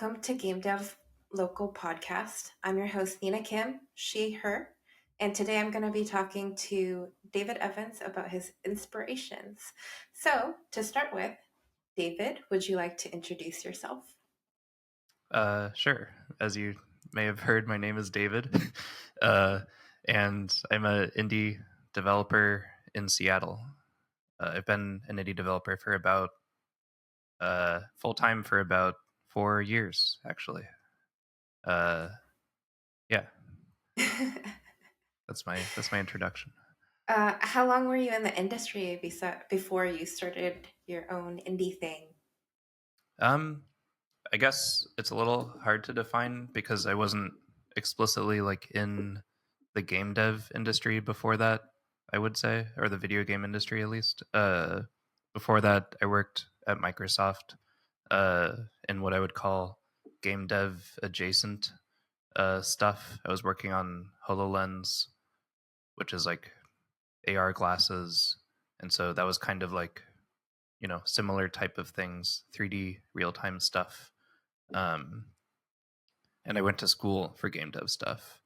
welcome to Game Dev Local Podcast. I'm your host, Nina Kim, she, her, and today I'm going to be talking to David Evans about his inspirations. So, to start with, David, would you like to introduce yourself? Sure. As you may have heard, my name is David, and I'm an indie developer in Seattle. I've been an indie developer for about full time for about 4 years, actually. Uh, yeah, that's my introduction. How long were you in the industry before you started your own indie thing? Um, I guess it's a little hard to define because I wasn't explicitly like in the game dev industry before that, I would say, or the video game industry at least. Before that, I worked at Microsoft in what I would call game dev adjacent stuff. I was working on HoloLens, which is like AR glasses. And so that was kind of like, similar type of things, 3D real time stuff. Um, and I went to school for game dev stuff.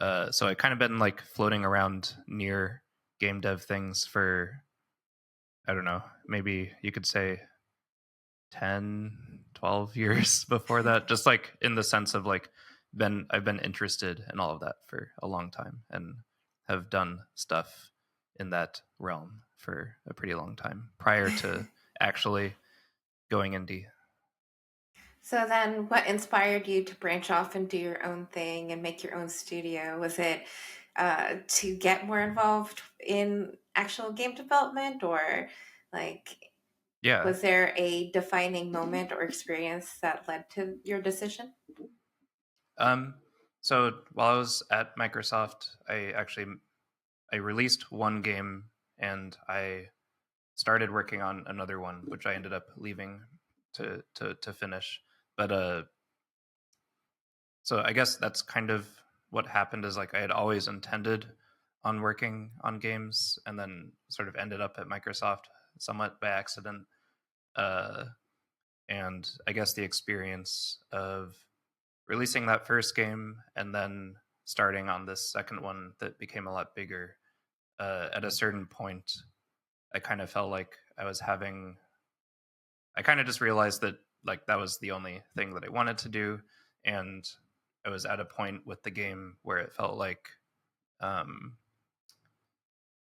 So I kind of been like floating around near game dev things for, I don't know, maybe you could say 10, 12 years before that, just like in the sense of like I've been interested in all of that for a long time and have done stuff in that realm for a pretty long time prior to actually going indie. So then, what inspired you to branch off and do your own thing and make your own studio? Was it to get more involved in actual game development, or like, Yeah. was there a defining moment or experience that led to your decision? Um, so while I was at Microsoft, I released one game and I started working on another one, which I ended up leaving to finish. But so I guess that's kind of what happened. Is like I had always intended on working on games, and then sort of ended up at Microsoft somewhat by accident. Uh, and I guess the experience of releasing that first game and then starting on this second one that became a lot bigger. At a certain point, I kind of felt like I kind of just realized that like that was the only thing that I wanted to do, and I was at a point with the game where it felt like, um,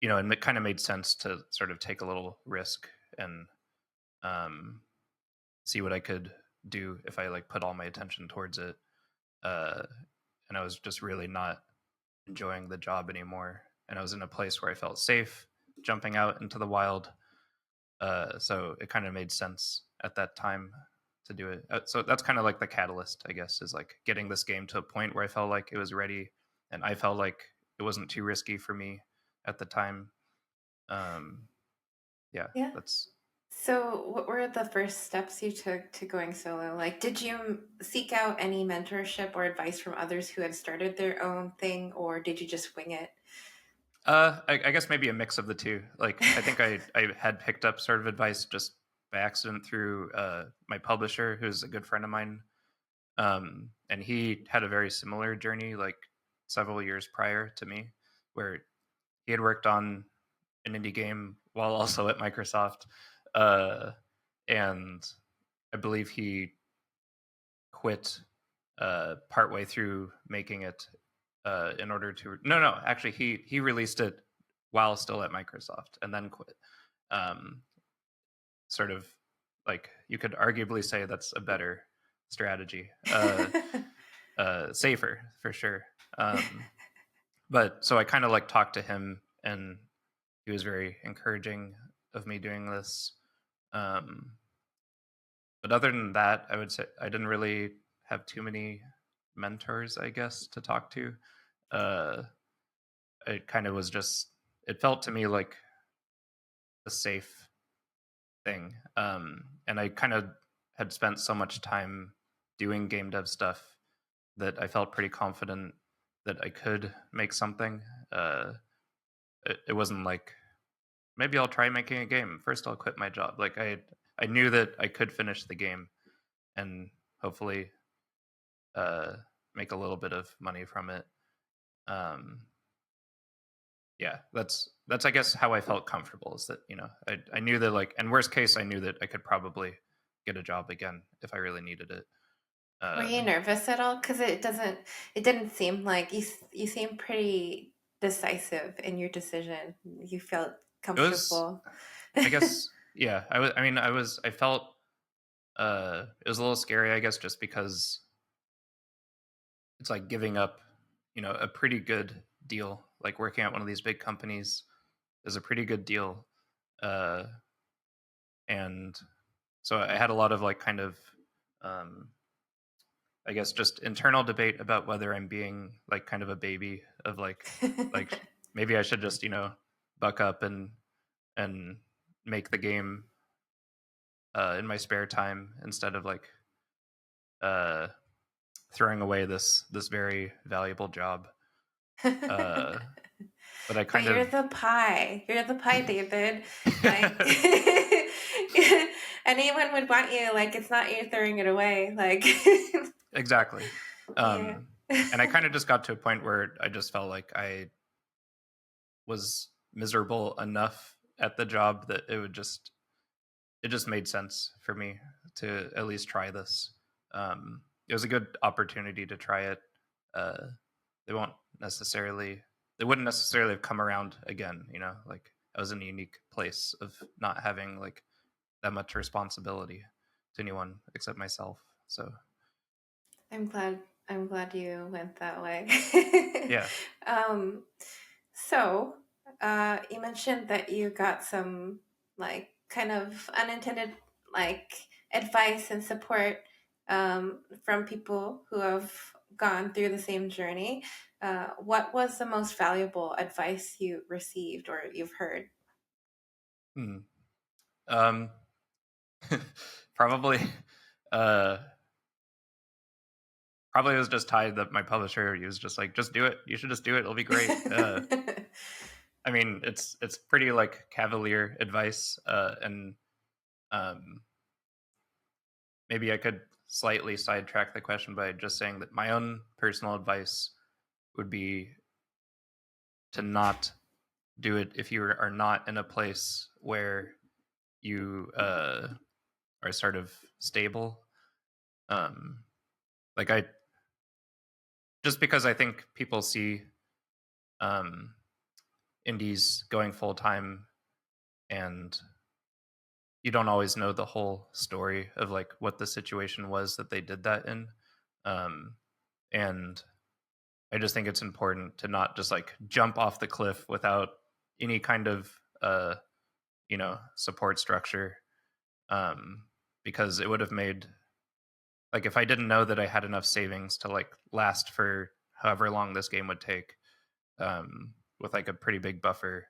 and it kind of made sense to sort of take a little risk and um, see what I could do if I like put all my attention towards it. Uh, and I was just really not enjoying the job anymore, and I was in a place where I felt safe jumping out into the wild. So it kind of made sense at that time to do it. So that's kind of like the catalyst, I guess, is like getting this game to a point where I felt like it was ready, and I felt like it wasn't too risky for me at the time. Um, yeah, Yeah. that's So, what were the first steps you took to going solo? Like, did you seek out any mentorship or advice from others who had started their own thing, or did you just wing it? I guess maybe a mix of the two. Like I think I had picked up sort of advice just by accident through my publisher, who's a good friend of mine. And he had a very similar journey, like several years prior to me, where he had worked on an indie game while also at Microsoft. Uh, and I believe he quit partway through making it in order to. No, actually, he released it while still at Microsoft and then quit. Um, Sort of like you could arguably say that's a better strategy. Safer for sure. But so I kind of like talked to him, and he was very encouraging of me doing this. Um, but other than that, I would say I didn't really have too many mentors, I guess, to talk to. Uh, it kind of was just, it felt to me like a safe thing. And I kind of had spent so much time doing game dev stuff that I felt pretty confident that I could make something. It wasn't like maybe I'll try making a game. First, I'll quit my job. Like I knew that I could finish the game and hopefully uh, make a little bit of money from it. Um, yeah, that's I guess how I felt comfortable is that I knew that like, and worst case I knew that I could probably get a job again if I really needed it. Were Uh, you nervous at all? Because it didn't seem like you seem pretty decisive in your decision. You felt it was comfortable. I guess yeah I felt it was a little scary I guess just because it's like giving up a pretty good deal like working at one of these big companies is a pretty good deal uh, and so I had a lot of like kind of um, I guess just internal debate about whether I'm being like kind of a baby of like maybe I should just buck up and make the game in my spare time instead of like uh, throwing away this very valuable job. Uh, but I But kind you're of the pie. You're the pie, David. Like anyone would want you. Like it's not you throwing it away. Like exactly. yeah. And I kind of just got to a point where I just felt like I was miserable enough at the job that it just made sense for me to at least try this. It was a good opportunity to try it. Uh, they won't necessarily, they wouldn't necessarily have come around again. Like I was in a unique place of not having like that much responsibility to anyone except myself. So I'm glad you went that way. yeah. um so you mentioned that you got some like kind of unintended like advice and support from people who have gone through the same journey. What was the most valuable advice you received or you've heard? Hmm. Um, probably, uh, probably it was just tied that my publisher. He was just like, just do it. You should just do it. It'll be great. I mean, it's pretty like cavalier advice, and um, maybe I could slightly sidetrack the question by just saying that my own personal advice would be to not do it if you are not in a place where you are sort of stable. Um, like I just because I think people see um, indies going full time and you don't always know the whole story of like what the situation was that they did that in. Um, and I just think it's important to not just like jump off the cliff without any kind of support structure. Um, because it would have made like if I didn't know that I had enough savings to like last for however long this game would take, with like a pretty big buffer,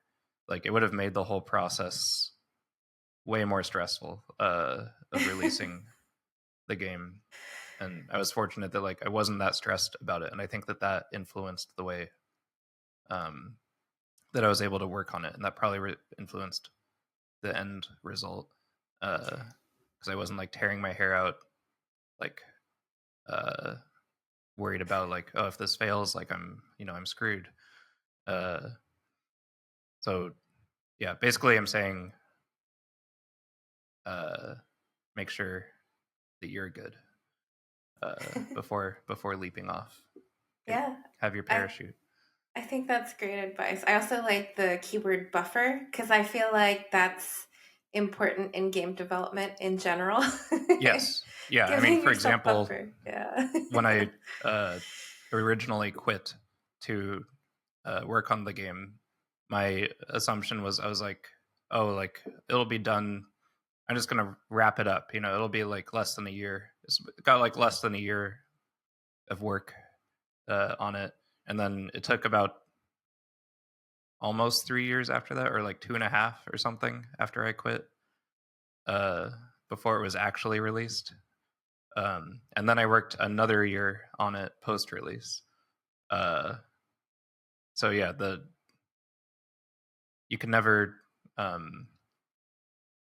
like it would have made the whole process way more stressful of releasing the game. And I was fortunate that like I wasn't that stressed about it, and I think that influenced the way um, that I was able to work on it, and that probably influenced the end result because I wasn't like tearing my hair out, like uh, worried about like, oh, if this fails, like I'm screwed. Uh, so yeah, basically, I'm saying uh, make sure that you're good before leaping off. Get Yeah, have your I parachute. I think that's great advice. I also like the keyword buffer because I feel like that's important in game development in general. Yes, yeah. I mean, Giving for yourself example, buffer. Yeah. when I originally quit to work on the game, my assumption was I was like, oh, like it'll be done. I'm just gonna wrap it up. It'll be like less than a year. It's got like less than a year of work on it, and then it took about almost 3 years after that, or like 2.5 or something after I quit, uh, before it was actually released. And then I worked another year on it post release. Uh, so yeah, the you can never um,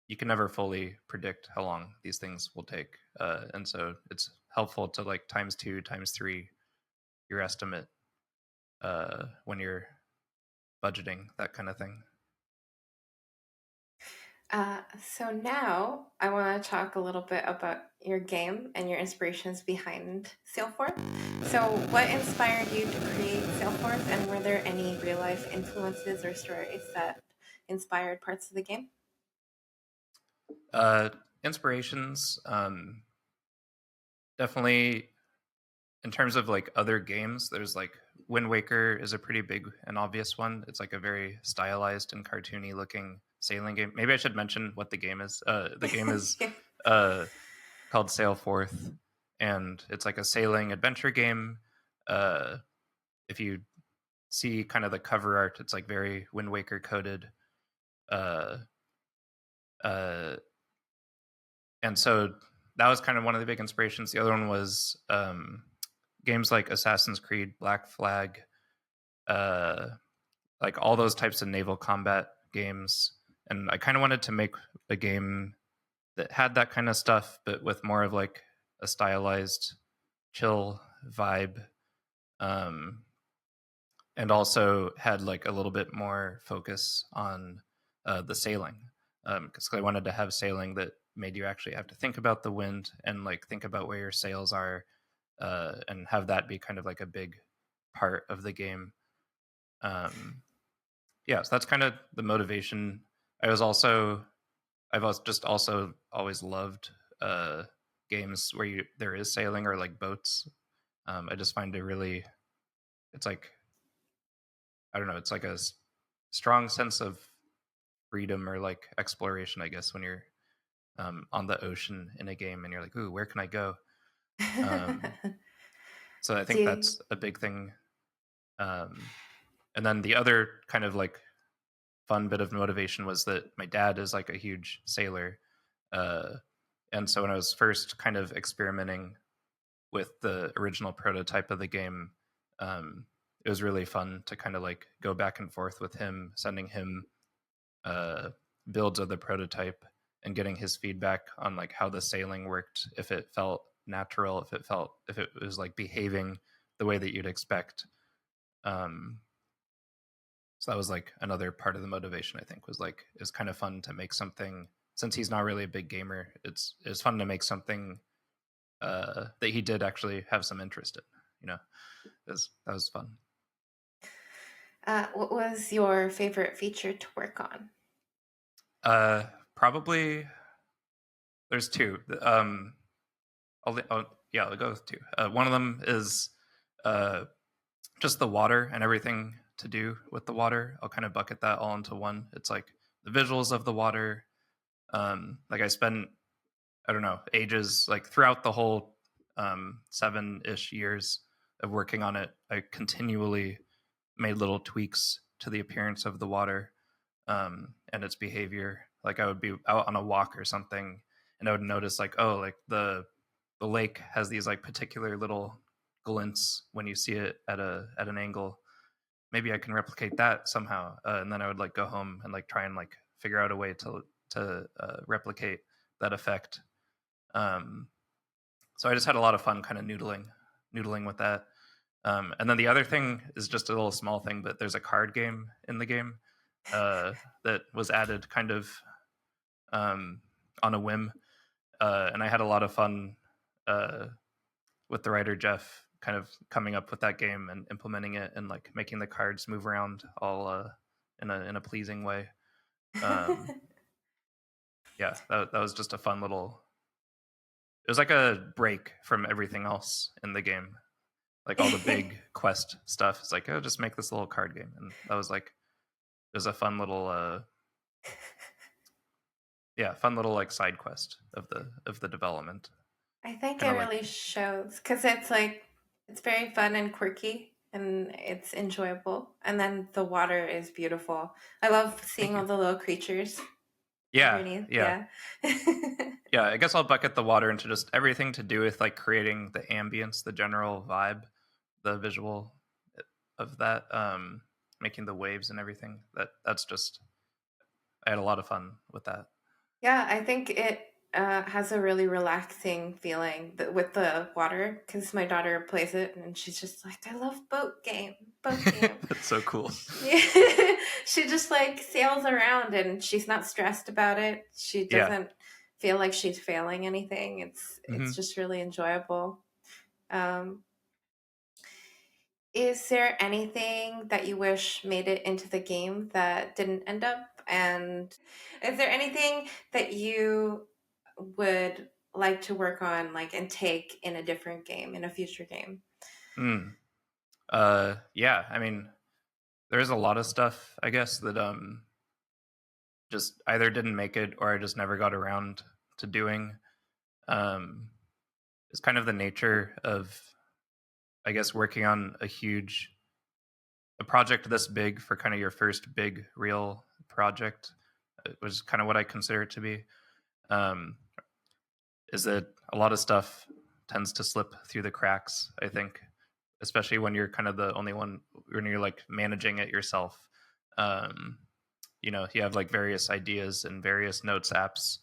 you can never fully predict how long these things will take, and so it's helpful to like times two, times three your estimate when you're budgeting, that kind of thing. So now I want to talk a little bit about your game and your inspirations behind Sailforth. So, what inspired you to create Sailforth, and were there any real life influences or stories that inspired parts of the game? Uh, Inspirations, definitely in terms of like other games, there's like Wind Waker is a pretty big and obvious one. It's like a very stylized and cartoony looking sailing game. Maybe I should mention what the game is. The game is Yeah. uh, called Sail Forth, and it's like a sailing adventure game. Uh, if you see kind of the cover art, it's like very Wind Waker coded. Uh, uh, and so that was kind of one of the big inspirations. The other one was games like Assassin's Creed, Black Flag, uh, like all those types of naval combat games. And I kind of wanted to make a game that had that kind of stuff, but with more of like a stylized, chill vibe, um, and also had like a little bit more focus on the sailing, because I wanted to have sailing that made you actually have to think about the wind and like think about where your sails are, and have that be kind of like a big part of the game. Um, yeah, so that's kind of the motivation. I was also I've also just also always loved uh, games where there is sailing or like boats. I just find it really, it's like, I don't know, it's like a strong sense of freedom or like exploration, I guess, when you're on the ocean in a game and you're like, ooh, where can I go? Um, so I Do think you, that's a big thing. Um, and then the other kind of like fun bit of motivation was that my dad is like a huge sailor. Uh, and so when I was first kind of experimenting with the original prototype of the game, it was really fun to kind of like go back and forth with him, sending him uh, builds of the prototype and getting his feedback on like how the sailing worked, if it felt natural, if it was like behaving the way that you'd expect. Um, so that was like another part of the motivation, I think, was like it's kind of fun to make something, since he's not really a big gamer. It's fun to make something that he did actually have some interest in. You know, that was fun. what was your favorite feature to work on? Uh, Probably there's two. Yeah, I'll go with two. One of them is uh, just the water and everything to do with the water. I'll kind of bucket that all into one. It's like the visuals of the water. Like I spent, I don't know, ages like throughout the whole 7-ish years of working on it. I continually made little tweaks to the appearance of the water, and its behavior. Like I would be out on a walk or something, and I would notice like, oh, like the lake has these like particular little glints when you see it at an angle. Maybe I can replicate that somehow, and then I would like go home and like try and like figure out a way to replicate that effect. Um, so I just had a lot of fun kind of noodling with that. And then the other thing is just a little small thing, but there's a card game in the game that was added kind of um, on a whim, and I had a lot of fun uh, with the writer Jeff, kind of coming up with that game and implementing it, and like making the cards move around all in a pleasing way. Um, yeah, that was just a fun little. It was like a break from everything else in the game, like all the big quest stuff. It's like, oh, just make this little card game, and that was like, it was a fun little yeah, fun little like side quest of the development. I think it Kind of like, really shows because it's like it's very fun and quirky and it's enjoyable. And then the water is beautiful. I love thank seeing all you. the little creatures Yeah, underneath. yeah, Yeah. yeah. I guess I'll bucket the water into just everything to do with like creating the ambience, the general vibe, the visual of that, making the waves and everything. That's just, I had a lot of fun with that. Yeah, I think it. has a really relaxing feeling with the water because my daughter plays it and she's just like, I love boat game. That's so cool. Yeah. She just like sails around and she's not stressed about it. She Yeah. doesn't feel like she's failing anything. It's Hmm. just really enjoyable. Um, is there anything that you wish made it into the game that didn't end up? And is there anything that you would like to work on, like, and take in a different game, in a future game? Mm. Yeah. I mean, there's a lot of stuff, I guess, that just either didn't make it or I just never got around to doing. Um, it's kind of the nature of, I guess, working on a project this big for kind of your first big real project. It was kind of what I consider it to be. Um, is that a lot of stuff tends to slip through the cracks, I think, especially when you're kind of the only one, when you're like managing it yourself. Um, you have like various ideas and various notes apps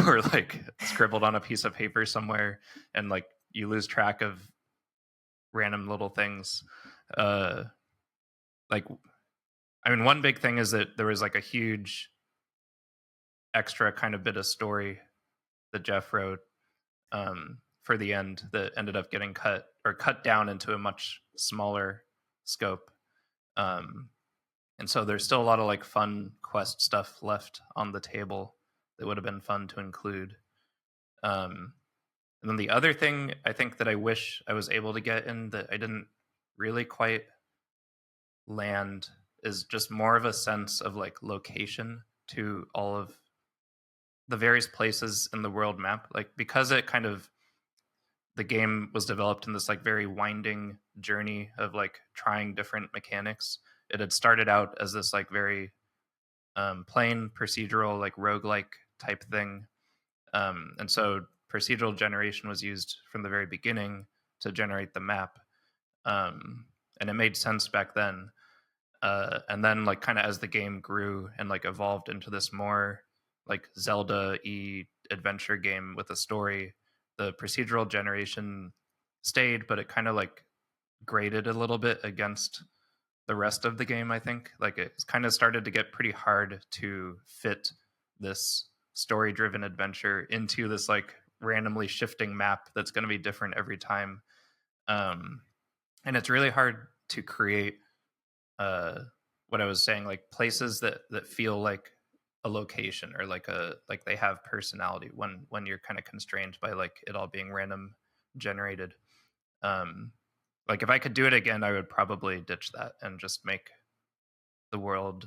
or like scribbled on a piece of paper somewhere, and like you lose track of random little things. Uh, like, I mean, one big thing is that there was like a huge extra kind of bit of story that Jeff wrote for the end that ended up getting cut down into a much smaller scope. Um, and so there's still a lot of like fun quest stuff left on the table that would have been fun to include. Um, and then the other thing I think that I wish I was able to get in that I didn't really quite land is just more of a sense of like location to all of the various places in the world map. Like because it kind of the game was developed in this like very winding journey of like trying different mechanics. It had started out as this like very plain procedural like roguelike type thing. And so procedural generation was used from the very beginning to generate the map. And it made sense back then. And then like kind of as the game grew and like evolved into this more like Zelda-y adventure game with a story, the procedural generation stayed, but it kind of like graded a little bit against the rest of the game. I think like it kind of started to get pretty hard to fit this story-driven adventure into this like randomly shifting map that's going to be different every time. Um, and it's really hard to create uh what I was saying, like places that feel like a location or like they have personality when you're kind of constrained by like it all being random generated. Um like if I could do it again, I would probably ditch that and just make the world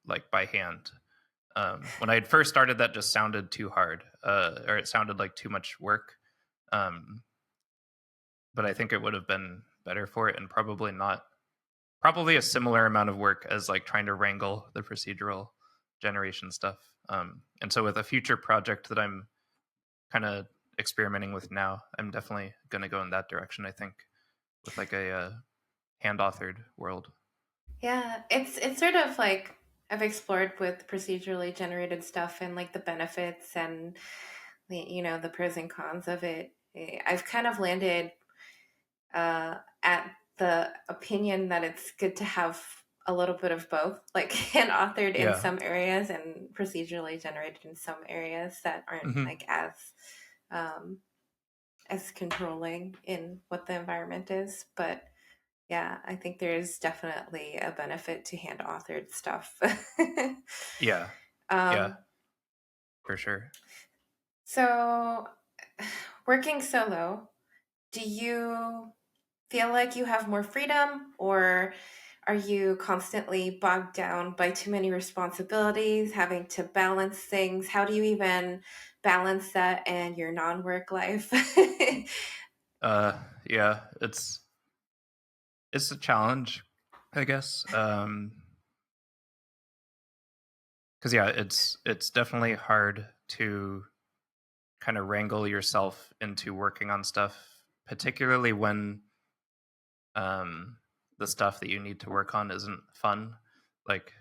like by hand. When I had first started, that just sounded too hard, or it sounded like too much work. Um, but I think it would have been better for it, and probably a similar amount of work as like trying to wrangle the procedural generation stuff. And so with a future project that I'm kind of experimenting with now, I'm definitely going to go in that direction. I think with like a hand authored world. Yeah, it's sort of like I've explored with procedurally generated stuff and like the benefits and the pros and cons of it. I've kind of landed at the opinion that it's good to have a little bit of both, like hand authored in Yeah. some areas and procedurally generated in some areas that aren't Hmm. like um, as controlling in what the environment is. But yeah, I think there's definitely a benefit to hand authored stuff. Yeah. Yeah. um, For sure. so, working solo, do you feel like you have more freedom, or are you constantly bogged down by too many responsibilities, having to balance things? How do you even balance that and your non work life? Yeah. It's a challenge, I guess. Because yeah, it's definitely hard to kind of wrangle yourself into working on stuff, particularly when um, the stuff that you need to work on isn't fun. Like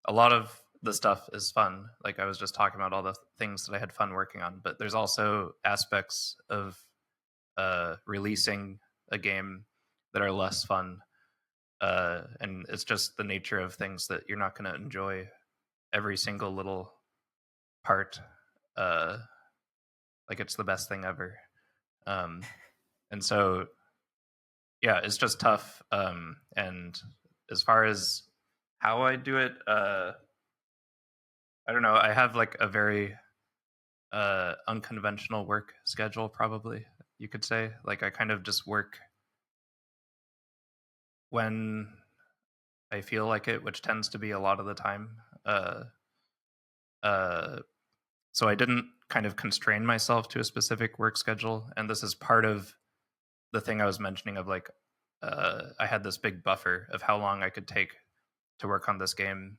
a lot of the stuff is fun. Like I was just talking about all the things that I had fun working on, but there's also aspects of releasing a game that are less fun. And it's just the nature of things that you're not going to enjoy every single little part. Uh, like it's the best thing ever. Um, and so, yeah, it's just tough. And as far as how I do it, I don't know. I have like a very unconventional work schedule, probably you could say. Like I kind of just work when I feel like it, which tends to be a lot of the time. Uh, so I didn't kind of constrain myself to a specific work schedule, and this is part of the thing I was mentioning of like I had this big buffer of how long I could take to work on this game,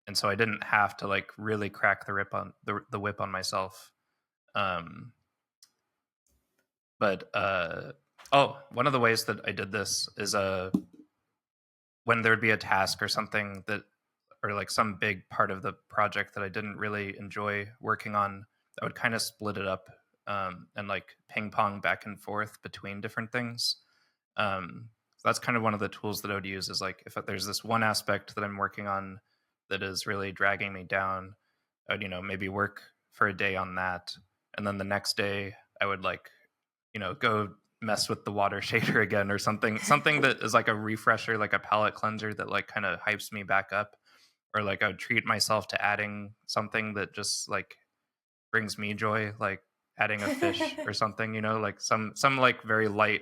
and so I didn't have to like really crack the whip on myself. Um, but oh, one of the ways that I did this is when there'd be a task or something that or like some big part of the project that I didn't really enjoy working on, I would kind of split it up and like ping pong back and forth between different things. So that's kind of one of the tools that I would use is like if there's this one aspect that I'm working on that is really dragging me down, I would, maybe work for a day on that. And then the next day I would like, go mess with the water shader again or something that is like a refresher, like a palate cleanser that like kind of hypes me back up, or like I would treat myself to adding something that just like brings me joy, like adding a fish or something, like some like very light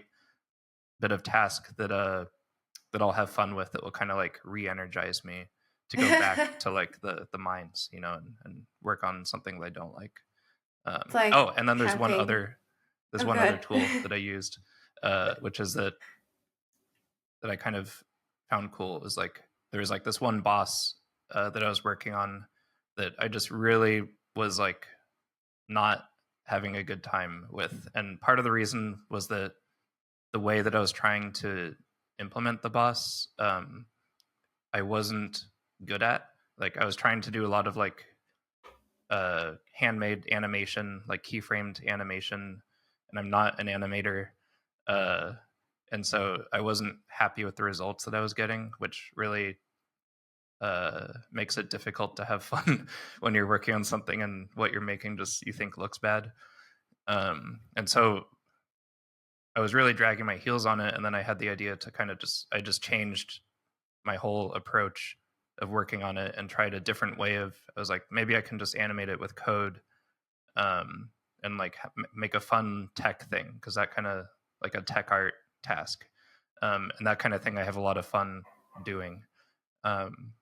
bit of task that I'll have fun with that will kind of like re-energize me to go back to like the mines, and work on something that I don't like. It's like Oh, and then having there's oh one other good. tool that I used, which is that I kind of found cool is like there was like this one boss that I was working on that I just really was like not having a good time with, and part of the reason was that the way that I was trying to implement the boss, I wasn't good at. Like I was trying to do a lot of like handmade animation, like keyframed animation, and I'm not an animator. Uh, and so I wasn't happy with the results that I was getting, which really makes it difficult to have fun when you're working on something and what you're making just you think looks bad. And so I was really dragging my heels on it, and then I had the idea to kind of I just changed my whole approach of working on it and tried a different way of. I was like, maybe I can just animate it with code, um, and like make a fun tech thing because that kind of like a tech art task, and that kind of thing I have a lot of fun doing. Um,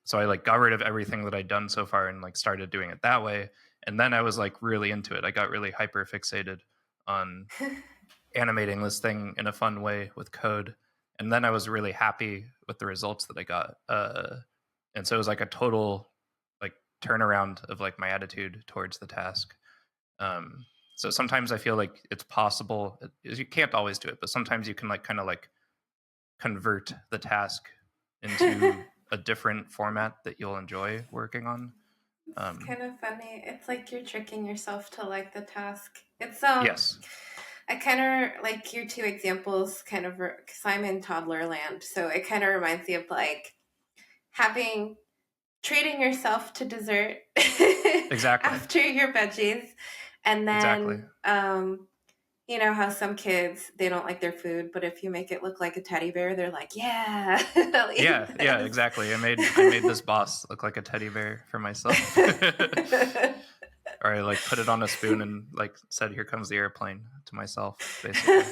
so I like got rid of everything that I'd done so far and like started doing it that way. And then I was like really into it. I got really hyper fixated on animating this thing in a fun way with code. And then I was really happy with the results that I got. And so it was like a total like turnaround of like my attitude towards the task. So sometimes I feel like it's possible. You can't always do it, but sometimes you can like kind of like convert the task into a different format that you'll enjoy working on. It's kind of funny. It's like you're tricking yourself to like the task. It's Yes. I kind of like your two examples, kind of because I'm in toddler land, so it kind of reminds me of like having treating yourself to dessert Exactly. after your veggies, and Exactly. then you know how some kids they don't like their food, but if you make it look like a teddy bear, they're like, "Yeah, I'll eat Yeah, yeah, this." exactly. I made this boss look like a teddy bear for myself. Or I like put it on a spoon and like said, "Here comes the airplane" to myself, basically.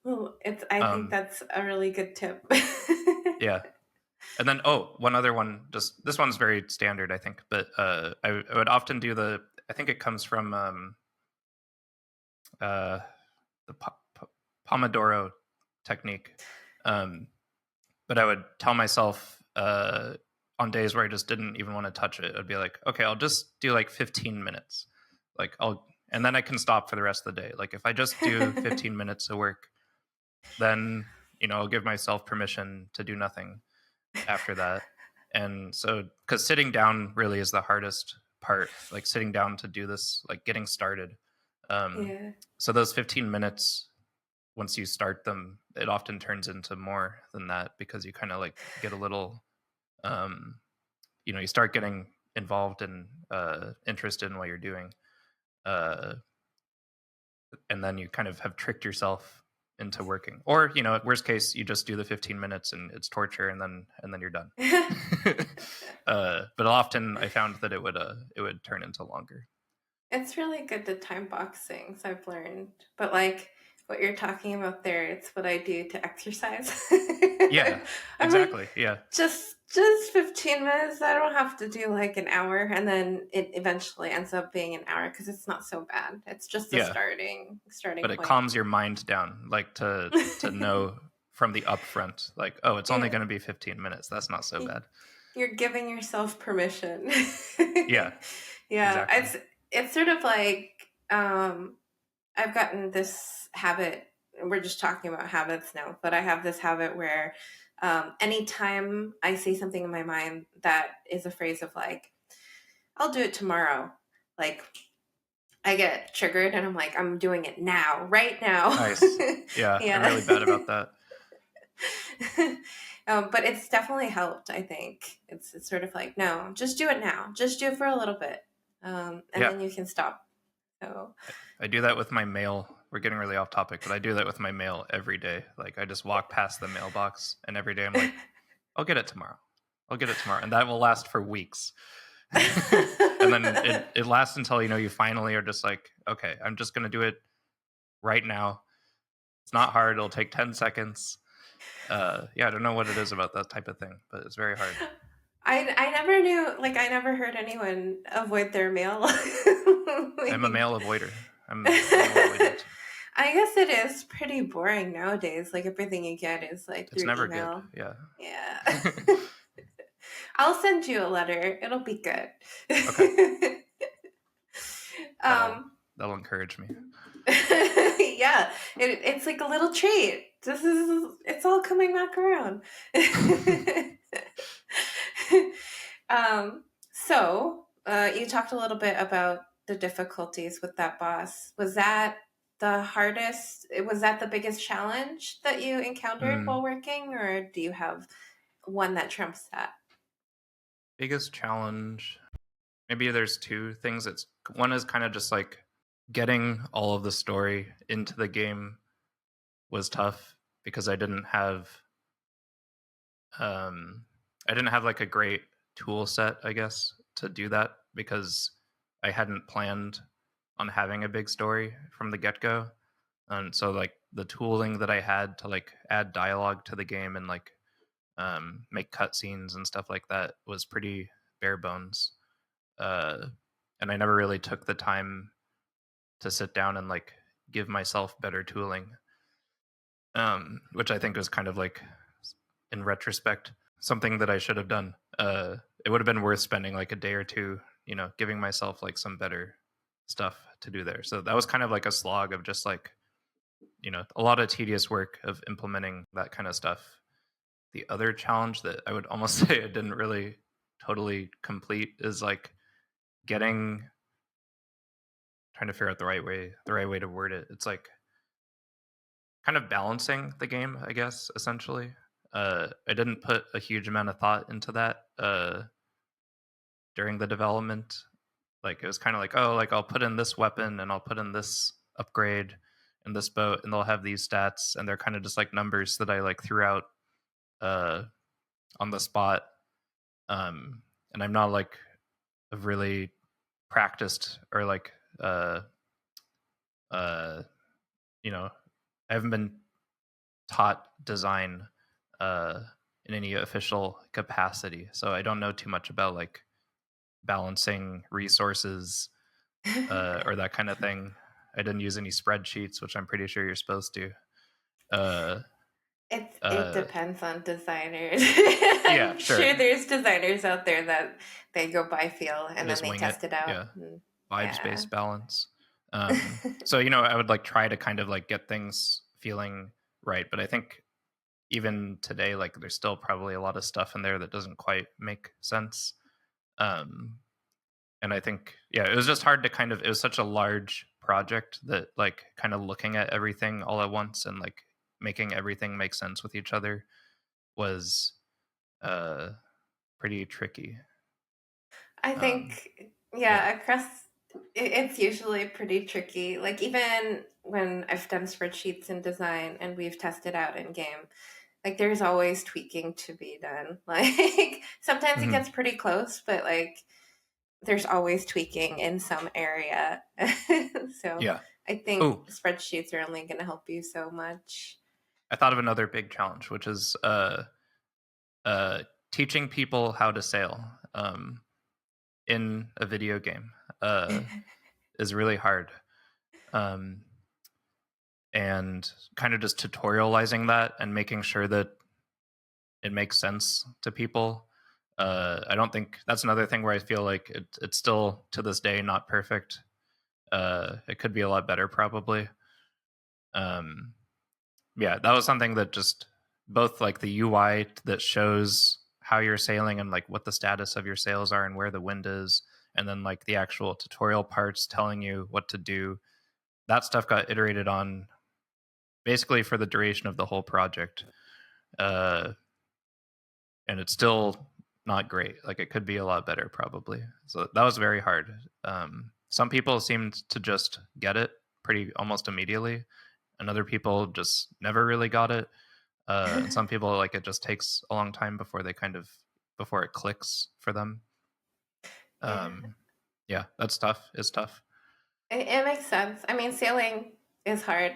Well, it's. I think Um, that's a really good tip. yeah. And then one other one, just this one's very standard, I think, but I would often do I think it comes from uh, the Pomodoro technique. Um, but I would tell myself on days where I just didn't even want to touch it, I'd be like, okay, I'll just do like 15 minutes. And then I can stop for the rest of the day. Like if I just do 15 minutes of work, then, I'll give myself permission to do nothing after that. And so, because sitting down really is the hardest part, like sitting down to do this, like getting started. Um, Yeah. so those 15 minutes, once you start them, it often turns into more than that because you kind of like get a little, um, you start getting involved and interested in what you're doing. Uh, and then you kind of have tricked yourself into working. Or, at worst case, you just do the 15 minutes and it's torture and then you're done. But often I found that it would turn into longer. It's really good to time box things, I've learned. But like what you're talking about there, it's what I do to exercise. Yeah, I'm like, exactly. Yeah. just 15 minutes. I don't have to do like an hour, and then it eventually ends up being an hour because it's not so bad. It's just a Yeah. starting But it point. calms your mind down, like to know from the upfront, like, oh, it's only Yeah. going to be 15 minutes. That's not so bad. You're giving yourself permission. Yeah, Yeah, exactly. it's sort of like I've gotten this habit. We're just talking about habits now, but I have this habit where anytime I see something in my mind that is a phrase of like, I'll do it tomorrow, like I get triggered and I'm like, I'm doing it now, right now. Nice. Yeah, I'm Yeah. really bad about that. But it's definitely helped, I think. It's sort of like, no, just do it now. Just do it for a little bit. And Yeah, then you can stop. So I do that with my mail. We're getting really off topic, but I do that with my mail every day. Like I just walk past the mailbox and every day I'm like, I'll get it tomorrow. I'll get it tomorrow. And that will last for weeks. And then it lasts until you finally are just like, okay, I'm just gonna do it right now. It's not hard, it'll take 10 seconds. Yeah, I don't know what it is about that type of thing, but it's very hard. I never knew, like, I never heard anyone avoid their mail. I'm a Like, mail avoider. I'm a mail avoidant. I guess it is pretty boring nowadays. Like, everything you get is like It's through never good. email. Yeah. Yeah. I'll send you a letter. It'll be good. Okay. That'll um, that'll encourage me. yeah, it's like a little treat. It's all coming back around. You talked a little bit about the difficulties with that boss. Was that the hardest? Was that the biggest challenge that you encountered Mm, while working, or do you have one that trumps that? biggest challenge. Maybe there's two things. It's one is kind of just like getting all of the story into the game was tough because um I didn't have like a great tool set, I guess, to do that because I hadn't planned on having a big story from the get-go. And so like the tooling that I had to like add dialogue to the game and like make cutscenes and stuff like that was pretty bare bones. Uh, and I never really took the time to sit down and like give myself better tooling, which I think was kind of like, in retrospect, something that I should have done. It would have been worth spending like a day or two, giving myself like some better stuff to do there. So that was kind of like a slog of just like, a lot of tedious work of implementing that kind of stuff. The other challenge that I would almost say I didn't really totally complete is like getting trying to figure out the right way to word it. It's like kind of balancing the game, I guess, essentially. I didn't put a huge amount of thought into that during the development. Like it was kind of like, oh, like I'll put in this weapon and I'll put in this upgrade and this boat and they'll have these stats and they're kind of just like numbers that I like threw out uh, on the spot. And I'm not like a really practiced or like uh, you know I haven't been taught design uh, in any official capacity, so I don't know too much about like balancing resources or that kind of thing. I didn't use any spreadsheets, which I'm pretty sure you're supposed to. Uh, It uh, depends on designers. yeah, I'm sure. sure there's designers out there that they go by feel They and then just they wing it. test it out. Yeah, vibes Yeah. based balance. So I would like try to kind of like get things feeling right, but I think even today, like there's still probably a lot of stuff in there that doesn't quite make sense. Um, and I think, yeah, it was just hard to kind of, it was such a large project that like kind of looking at everything all at once and like making everything make sense with each other was uh pretty tricky. I Um, think, yeah. yeah, across, it's usually pretty tricky. Like, even when I've done spreadsheets in design and we've tested out in game, like, there's always tweaking to be done. Like, sometimes it Mhm. gets pretty close, but like, there's always tweaking in some area. So Yeah. I think Oh, spreadsheets are only going to help you so much. I thought of another big challenge, which is uh, teaching people how to sail in a video game is really hard. Um, and kind of just tutorializing that and making sure that it makes sense to people. I don't think that's another thing where I feel like it's still to this day not perfect. It could be a lot better, probably. Um, yeah, that was something that just both like the UI that shows how you're sailing and like what the status of your sails are and where the wind is, and then like the actual tutorial parts telling you what to do. That stuff got iterated on basically for the duration of the whole project. Uh, and it's still not great. Like it could be a lot better, probably. So that was very hard. Some people seemed to just get it pretty almost immediately, and other people just never really got it. And some people like it just takes a long time before they kind of before it clicks for them. Yeah, Um, yeah, that's tough. It's tough. it makes sense. I mean, sailing is hard,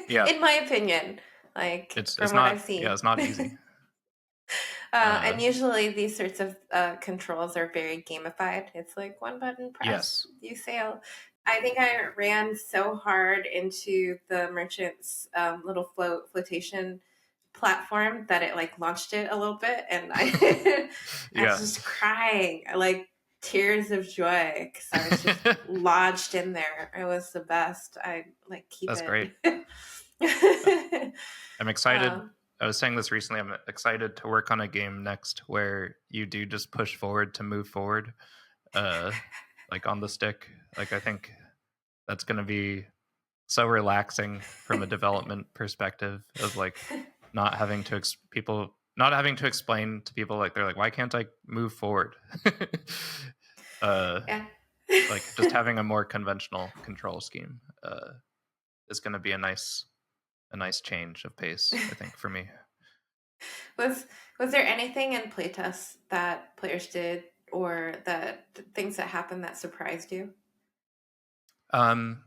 Yeah, in my opinion, like it's from what I've not. Yeah, seen. it's not easy. And usually these sorts of controls are very gamified. It's like one button press, Yes. you sail. I think I ran so hard into the merchant's little flotation platform that it like launched it a little bit, and I was Yeah. just crying, like tears of joy, because I was just lodged in there. It was the best. I like keep That's great. it. I'm excited. um, I was saying this recently. I'm excited to work on a game next where you do just push forward to move forward, uh, like on the stick. Like I think that's going to be so relaxing from a development perspective of like not having to people not having to explain to people like they're like why can't I move forward. uh, yeah. like just having a more conventional control scheme is going to be a nice change of pace, I think, for me. Was was there anything in playtests that players did or that things that happened that surprised you? Um,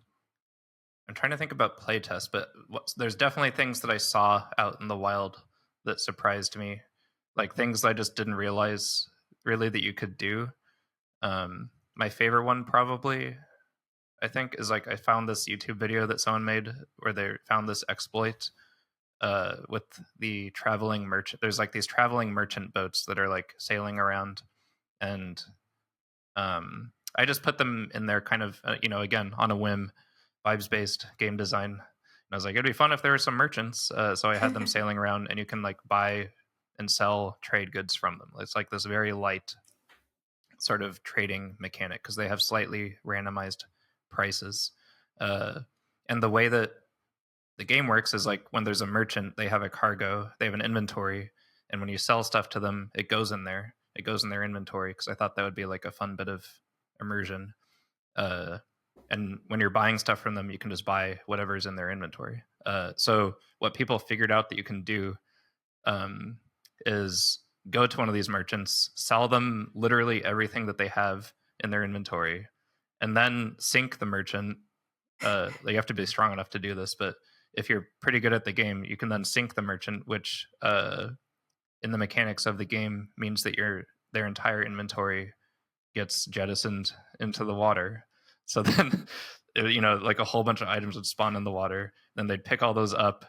I'm trying to think about playtests, but there's definitely things that I saw out in the wild that surprised me, like things I just didn't realize really that you could do. My favorite one probably, I think, is like I found this YouTube video that someone made where they found this exploit with the traveling merchant. There's like these traveling merchant boats that are like sailing around, and I just put them in there, kind of, again on a whim, vibes based game design. And I was like, it'd be fun if there were some merchants. So I had them sailing around, and you can like buy and sell trade goods from them. It's like this very light sort of trading mechanic because they have slightly randomized prices. Uh, and the way that the game works is like when there's a merchant, they have a cargo, they have an inventory, and when you sell stuff to them, it goes in there. It goes in their inventory because I thought that would be like a fun bit of immersion. Uh, and when you're buying stuff from them, you can just buy whatever's in their inventory. So what people figured out that you can do um, is go to one of these merchants, sell them literally everything that they have in their inventory, and then sync the merchant. You have to be strong enough to do this, but if you're pretty good at the game, you can then sync the merchant, which in the mechanics of the game means that their entire inventory gets jettisoned into the water. So then, like a whole bunch of items would spawn in the water. Then they'd pick all those up,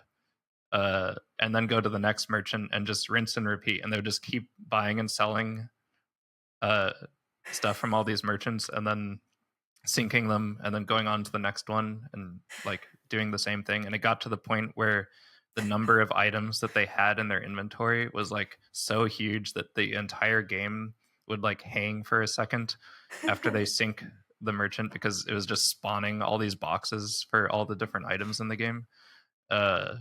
and then go to the next merchant and just rinse and repeat. And they would just keep buying and selling uh, stuff from all these merchants, and then syncing them, and then going on to the next one and like doing the same thing. And it got to the point where the number of items that they had in their inventory was like so huge that the entire game would like hang for a second after they sync the merchant because it was just spawning all these boxes for all the different items in the game. Uh,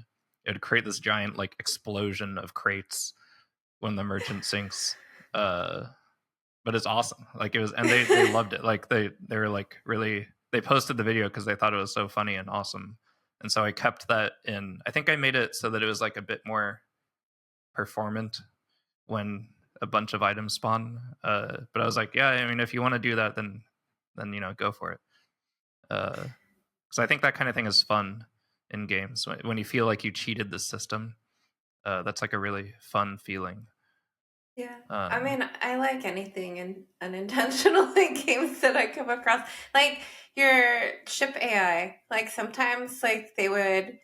it would create this giant like explosion of crates when the merchant syncs. Uh, but it's awesome. Like it was, and they loved it. Like they were like really they posted the video because they thought it was so funny and awesome. And so I kept that in. I think I made it so that it was like a bit more performant when a bunch of items spawn. But I was like, yeah, I mean, if you want to do that, then go for it. Because I think that kind of thing is fun in games when you feel like you cheated the system. That's like a really fun feeling. Yeah. I Um, mean, I like anything and unintentional in games that I come across. Like your ship AI. Like sometimes like they would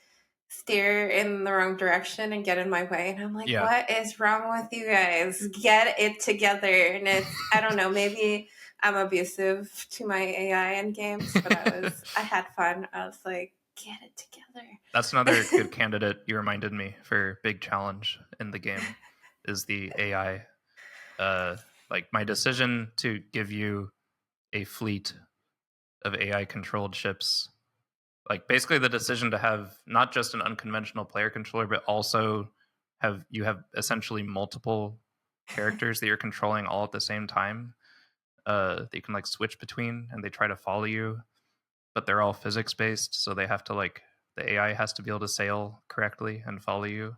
steer in the wrong direction and get in my way and I'm like, yeah, what is wrong with you guys? Get it together. And it's I don't know, maybe I'm abusive to my AI in games, but I had fun. I was like, get it that's another together. good candidate you reminded me for big challenge in the game is the AI. Uh, like my decision to give you a fleet of AI controlled ships, like basically the decision to have not just an unconventional player controller, but also have essentially multiple characters that you're controlling all at the same time. That you can like switch between, and they try to follow you, but they're all physics based, so they have to like the AI has to be able to sail correctly and follow you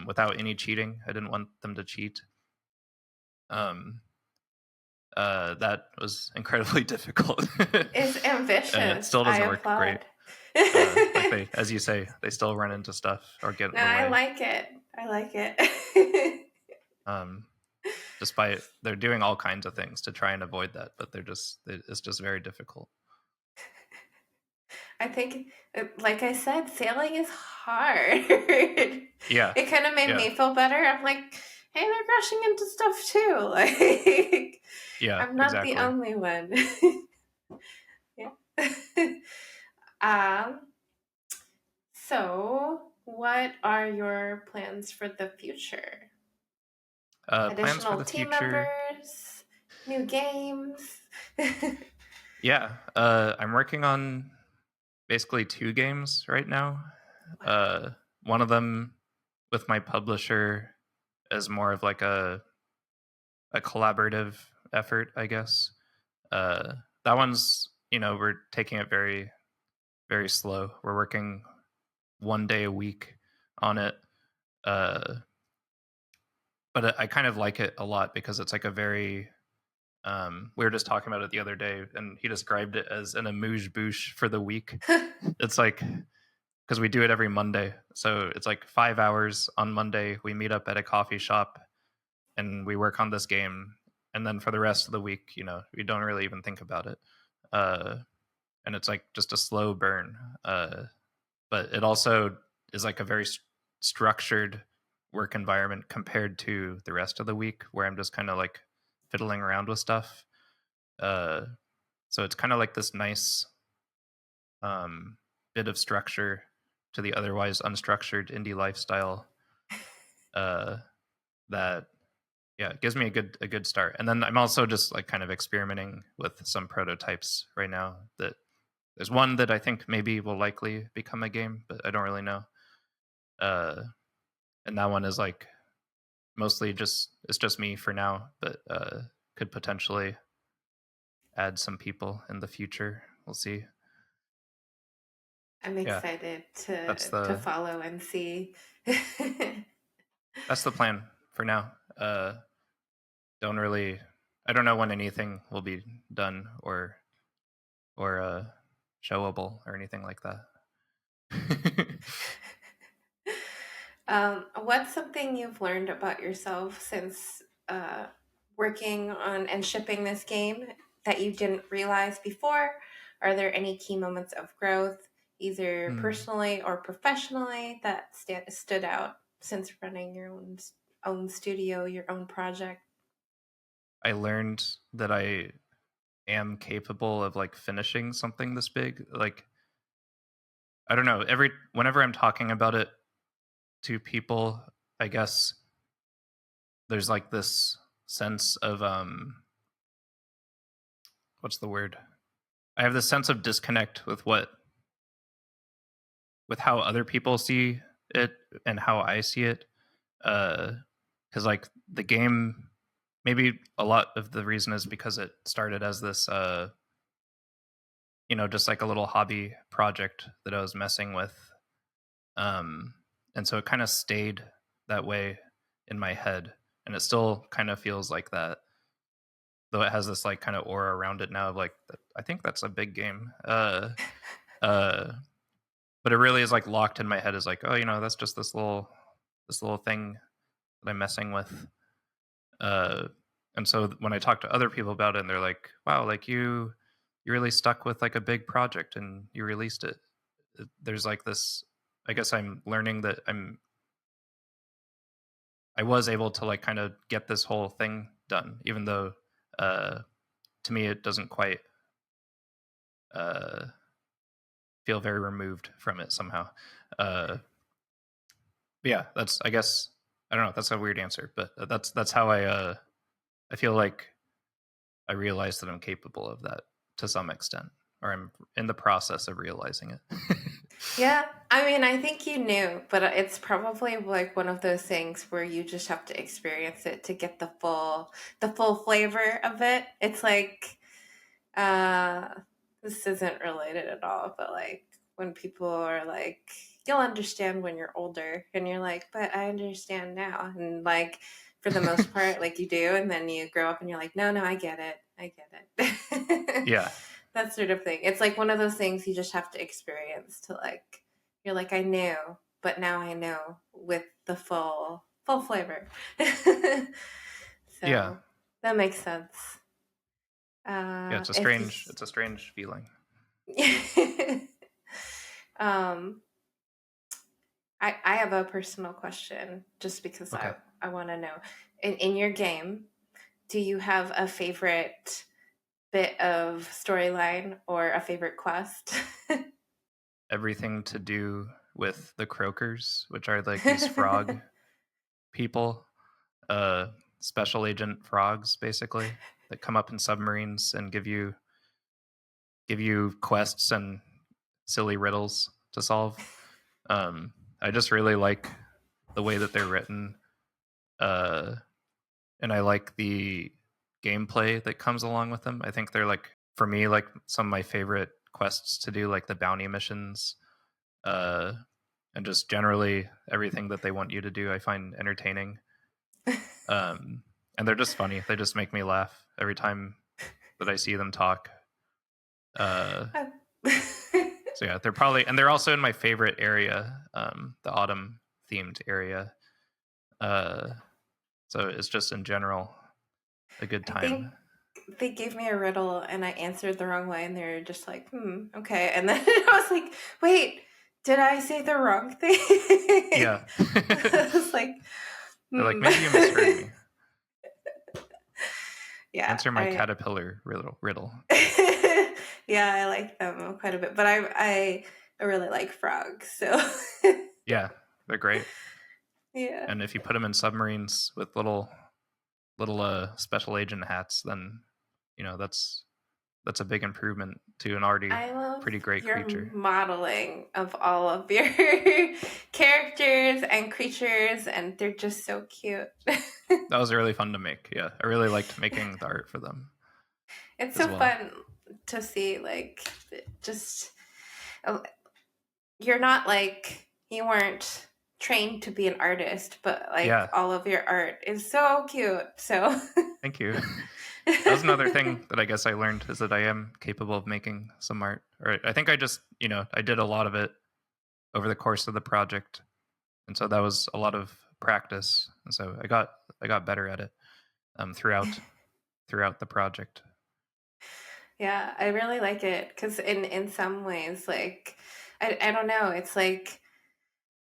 without any cheating. I didn't want them to cheat. Um, that was incredibly difficult, It's and it ambitious. still I doesn't work great. applaud. Like they, as you say, they still run into stuff or get No, in the I way. like it. I like it. Um, Despite they're doing all kinds of things to try and avoid that, but it's just very difficult. I think, like I said, sailing is hard. Yeah, It kind of made yeah, me feel better. I'm like, hey, they're crashing into stuff too. Like, yeah, I'm not the exactly. only one. Yeah. um. So, what are your plans for the future? Plans for Additional the team future. members, new games. Yeah, I'm working on basically two games right now. Wow. Uh, One of them with my publisher is more of like a collaborative effort, I guess. Uh, that one's we're taking it very slow. We're working 1 day a week on it. Uh, but I kind of like it a lot because it's like a very we were just talking about it the other day, and he described it as an amuse bouche for the week. It's like because we do it every Monday, so it's like 5 hours on Monday. We meet up at a coffee shop and we work on this game, and then for the rest of the week, we don't really even think about it. Uh, and it's like just a slow burn. But it also is like a very structured work environment compared to the rest of the week where I'm just kind of like fiddling around with stuff. Uh, so it's kind of like this nice um, bit of structure to the otherwise unstructured indie lifestyle uh, that it gives me a good start. And then I'm also just like kind of experimenting with some prototypes right now. That there's one that I think maybe will likely become a game, but I don't really know. Uh, and that one is like mostly just it's just me for now, but could potentially add some people in the future. We'll see. I'm Yeah, excited that's to the follow and see. that's the plan for now. Don't really I don't know when anything will be done or showable or anything like that. What's something you've learned about yourself since working on and shipping this game that you didn't realize before? Are there any key moments of growth, either Hmm. personally or professionally, that stood out since running your own studio, your own project? I learned that I am capable of like finishing something this big. Like I don't know, whenever I'm talking about it, to people, I guess there's like this sense of what's the word? I have this sense of disconnect with how other people see it and how I see it. Because like the game, maybe a lot of the reason is because it started as this, just like a little hobby project that I was messing with, and so it kind of stayed that way in my head, and it still kind of feels like that, though it has this like kind of aura around it now of like I think that's a big game. Uh, but it really is like locked in my head as like, oh, that's just this little thing that I'm messing with. Uh, and so when I talk to other people about it, and they're like, wow, like you really stuck with like a big project and you released it. There's like this. I guess I'm learning that I was able to like kind of get this whole thing done, even though uh, to me it doesn't quite uh, feel very removed from it somehow. Uh, but yeah, that's I guess I don't know. That's a weird answer, but that's how I feel like I realize that I'm capable of that to some extent, or I'm in the process of realizing it. Yeah, I mean, I think you knew, but it's probably like one of those things where you just have to experience it to get the full flavor of it. It's like uh this isn't related at all, but like when people are like, you'll understand when you're older, and you're like, but I understand now. And like for the most part, like you do, and then you grow up and you're like, no, no, I get it. I get it. Yeah, That sort of thing. It's like one of those things you just have to experience to like you're like, I knew, but now I know with the full flavor. yeah, So that makes sense. yeah. It's a If strange, it's a strange feeling. um, I have a personal question just because Okay, I want to know. In your game, do you have a favorite bit of storyline or a favorite quest? everything to do with the croakers, which are like these frog people, uh, special agent frogs, basically, that come up in submarines and give you quests and silly riddles to solve. Um, I just really like the way that they're written, uh, and I like the gameplay that comes along with them. I think they're like, for me, like some of my favorite quests to do, like the bounty missions, uh, and just generally everything that they want you to do. I find entertaining, and they're just funny. They just make me laugh every time that I see them talk. Uh, so yeah, they're also in my favorite area, the autumn themed area. Uh, so it's just in general a good I time. think they gave me a riddle and I answered the wrong way, and they were just like, okay. And then I was like, wait, did I say the wrong thing? Yeah. I was like, They're like, hmm. maybe you misheard me. Yeah, Answer my caterpillar riddle. yeah, I like them quite a bit, but I really like frogs, so Yeah, they're great. yeah. And if you put them in submarines with little special agent hats, then that's a big improvement to an already I love pretty great your creature. modeling of all of your characters and creatures, and they're just so cute. That was really fun to make. Yeah, I really liked making the art for them It's as so well. fun to see, like, just uh, you're not like you weren't trained to be an artist, but like Yeah, all of your art is so cute. So thank you. That was another thing that I guess I learned is that I am capable of making some art. Or I think I just, I did a lot of it over the course of the project, and so that was a lot of practice, and so I got better at it throughout the project. yeah, I really like it because in some ways, like I don't know, it's like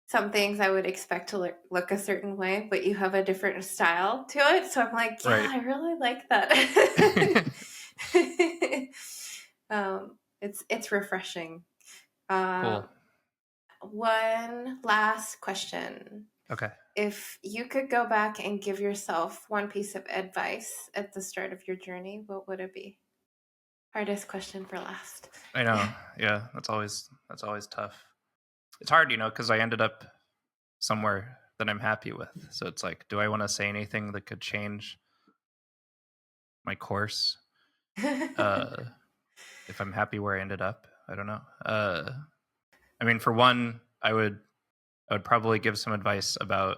some things I would expect to look a certain way, but you have a different style to it. So I'm like, yeah, Right. I really like that. It's refreshing. Uh, Cool. one last question. Okay. If you could go back and give yourself one piece of advice at the start of your journey, what would it be? Hardest question for last. I know. Yeah, that's always tough. It's hard, because I ended up somewhere that I'm happy with. So it's like, do I want to say anything that could change my course? Uh, if I'm happy where I ended up, I don't know. I mean, for one, I would probably give some advice about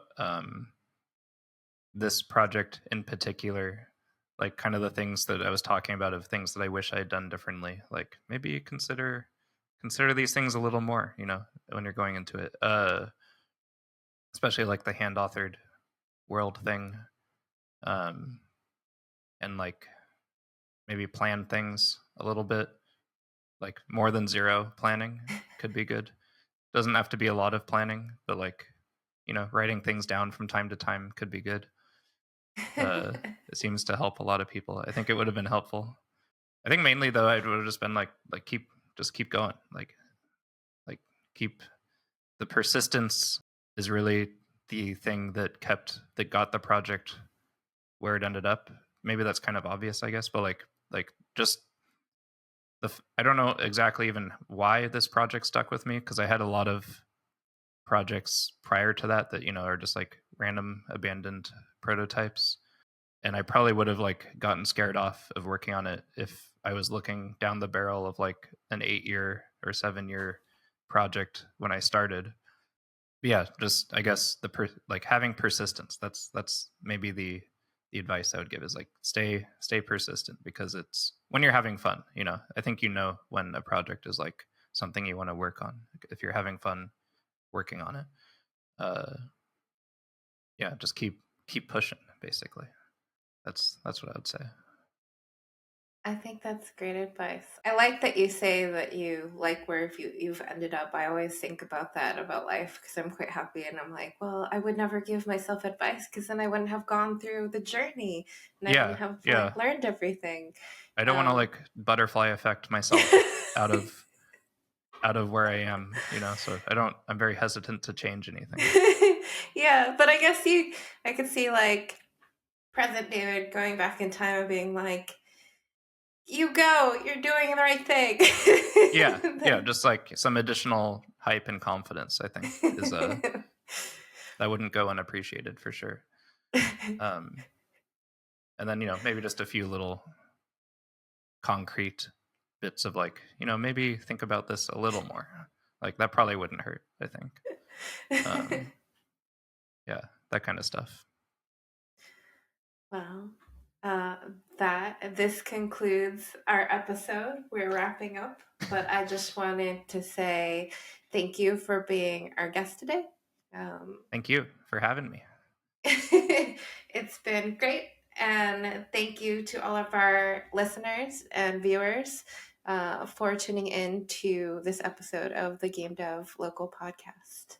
this project in particular, like kind of the things that I was talking about of things that I wish I had done differently. Like maybe consider these things a little more, when you're going into it. Especially like the hand authored world thing. Um, and like maybe plan things a little bit, like more than zero planning could be good. Doesn't have to be a lot of planning, but like, writing things down from time to time could be good. It seems to help a lot of people. I think it would have been helpful. I think mainly though, I would have just been like keep going, like keep the persistence is really the thing that got the project where it ended up. Maybe that's kind of obvious, I guess, but like just I don't know exactly even why this project stuck with me because I had a lot of projects prior to that are just like random abandoned prototypes, and I probably would have like gotten scared off of working on it if I was looking down the barrel of like an 8-year or 7-year project when I started. But yeah, just I guess like having persistence. That's maybe the advice I would give is like stay persistent because it's when you're having fun. I think when a project is like something you want to work on. If you're having fun working on it, uh, yeah, just keep pushing. Basically, that's what I would say. I think that's great advice. I like that you say that you like where you've ended up. I always think about that about life because I'm quite happy and I'm like, well, I would never give myself advice because then I wouldn't have gone through the journey and I wouldn't Yeah, have yeah. like learned everything. I don't want to Um, like butterfly effect myself out of where I am. So I'm very hesitant to change anything. yeah, but I could see like present David going back in time and being like, you go, you're doing the right thing. Yeah, yeah, just like some additional hype and confidence, I think, is that wouldn't go unappreciated for sure. Um, and then maybe just a few little concrete bits of like maybe think about this a little more. Like that probably wouldn't hurt. I think. Um, yeah, that kind of stuff. Well, uh, that this concludes our episode. We're wrapping up, but I just wanted to say thank you for being our guest today. Um, Thank you for having me. it's been great, and thank you to all of our listeners and viewers for tuning in to this episode of the Game Dev Local Podcast.